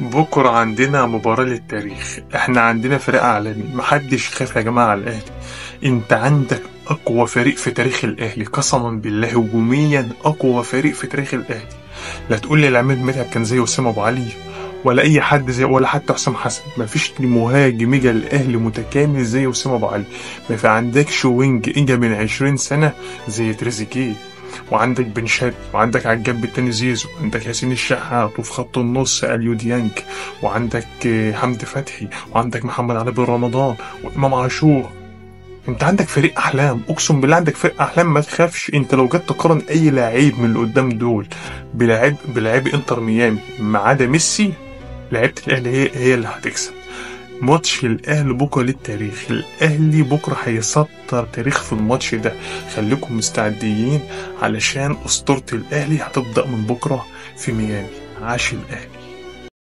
بكرة عندنا مباراة للتاريخ. احنا عندنا فريق عالمي، محدش خاف يا جماعة على الأهلي. انت عندك أقوى فريق في تاريخ الأهلي، قسما بالله هجوميا أقوى فريق في تاريخ الأهلي. لا تقول لي العماد متعب كان زي وسام أبو علي، ولا أي حد زي، ولا حتى حسام حسن. مفيش مهاجم يجي الأهلي متكامل زي وسام أبو علي. ما في عندكش وينج إجا من 20 سنة زي تريزيجيه، وعندك بن شرقي، وعندك على الجنب التاني زيزو، وعندك ياسين الشحات، وفي خط النص اليو ديانج، وعندك حمدي فتحي، وعندك محمد علي بن رمضان، وامام عاشور. انت عندك فريق احلام، اقسم بالله عندك فريق احلام. ما تخافش. انت لو جيت تقارن اي لعيب من اللي قدام دول بلاعب انتر ميامي ما عدا ميسي، لعيبه الاهلي هي اللي هتكسب. ماتش الاهلي بكره للتاريخ. الاهلي بكره هيسطر تاريخ في الماتش ده. خليكم مستعدين علشان اسطورة الاهلي هتبدأ من بكره في ميامي. عاش الاهلي.